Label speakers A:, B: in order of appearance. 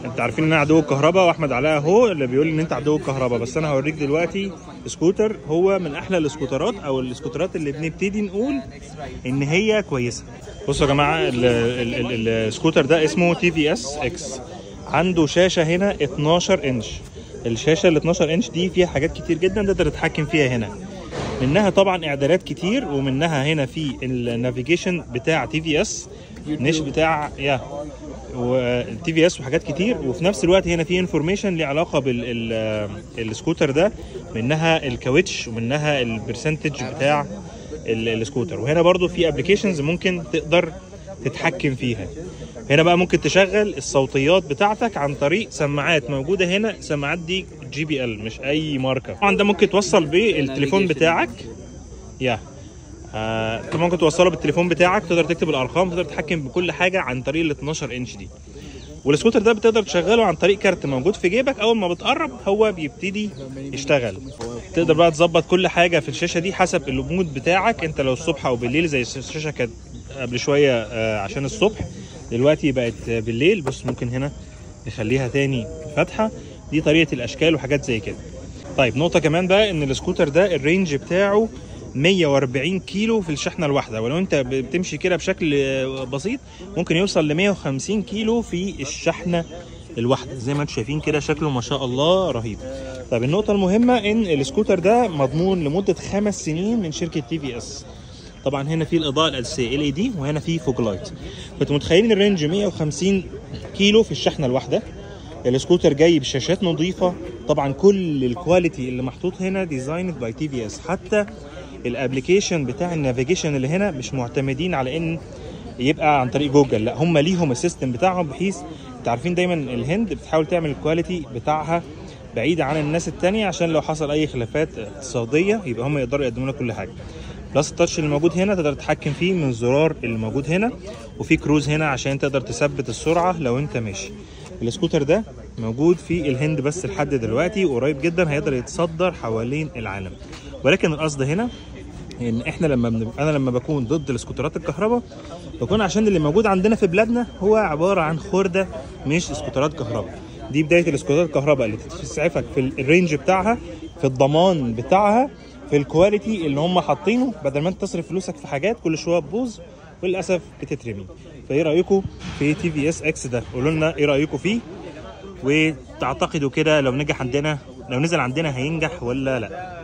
A: انت عارفين ان انا عدو الكهرباء، واحمد علاء اهو اللي بيقول ان انت عدو الكهرباء، بس انا هوريك دلوقتي سكوتر هو من احلى السكوترات او السكوترات اللي بنبتدي نقول ان هي كويسه. بصوا يا جماعه السكوتر ده اسمه تي في اس اكس، عنده شاشه هنا 12 انش. الشاشه ال 12 انش دي فيها حاجات كتير جدا تقدر تتحكم فيها هنا، منها طبعا اعدادات كتير، ومنها هنا في النافيجيشن بتاع تي في اس، مش بتاع والتي في اس وحاجات كتير. وفي نفس الوقت هنا في انفورميشن ليه علاقه بالسكوتر ده، منها الكاوتش ومنها البرسنتج بتاع السكوتر. وهنا برضو في ابلكيشنز ممكن تقدر تتحكم فيها. هنا بقى ممكن تشغل الصوتيات بتاعتك عن طريق سماعات موجوده هنا. السماعات دي جي بي ال مش اي ماركه. طبعا ده ممكن توصل بالتليفون بتاعك، ممكن توصله بالتليفون بتاعك، تقدر تكتب الارقام، تقدر تتحكم بكل حاجه عن طريق ال 12 انش دي. والسكوتر ده بتقدر تشغله عن طريق كارت موجود في جيبك، اول ما بتقرب هو بيبتدي يشتغل. تقدر بقى تظبط كل حاجه في الشاشه دي حسب المود بتاعك انت، لو الصبح او بالليل. زي الشاشه كانت قبل شويه عشان الصبح، دلوقتي بقت بالليل. بس ممكن هنا نخليها تاني فاتحه. دي طريقه الاشكال وحاجات زي كده. طيب نقطه كمان بقى ان السكوتر ده الرينج بتاعه 140 كيلو في الشحنه الواحده، ولو انت بتمشي كده بشكل بسيط ممكن يوصل ل 150 كيلو في الشحنه الواحده. زي ما انتم شايفين كده شكله ما شاء الله رهيب. طيب النقطه المهمه ان السكوتر ده مضمون لمده 5 سنين من شركه تي في اس. طبعا هنا في الاضاءه الاساسيه ال اي دي، وهنا في فوج لايت. فانتوا متخيلين الرينج 150 كيلو في الشحنه الواحده. السكوتر جاي بشاشات نظيفه، طبعا كل الكواليتي اللي محطوط هنا ديزايند باي تي في اس. حتى الابلكيشن بتاع النافيجيشن اللي هنا مش معتمدين على ان يبقى عن طريق جوجل، لا هم ليهم السيستم بتاعهم، بحيث انتوا عارفين دايما الهند بتحاول تعمل الكواليتي بتاعها بعيده عن الناس التانية، عشان لو حصل اي خلافات اقتصاديه يبقى هم يقدروا يقدموا لك كل حاجه. بلس التاتش اللي موجود هنا تقدر تتحكم فيه من الزرار اللي موجود هنا، وفي كروز هنا عشان تقدر تثبت السرعه لو انت ماشي. السكوتر ده موجود في الهند بس لحد دلوقتي، وقريب جدا هيقدر يتصدر حوالين العالم. ولكن القصد هنا ان احنا انا لما بكون ضد السكوترات الكهرباء بكون عشان اللي موجود عندنا في بلادنا هو عباره عن خرده مش سكوترات كهرباء. دي بدايه السكوترات الكهرباء اللي تسعفك في الرينج بتاعها، في الضمان بتاعها، في الكواليتي اللي هم حاطينه، بدل ما انت تصرف فلوسك في حاجات كل شويه تبوظ وللاسف بتترمي. فايه رايكم في تي في اس اكس ده؟ قولوا لنا ايه رايكم فيه، وتعتقدوا كده لو نزل عندنا هينجح ولا لا؟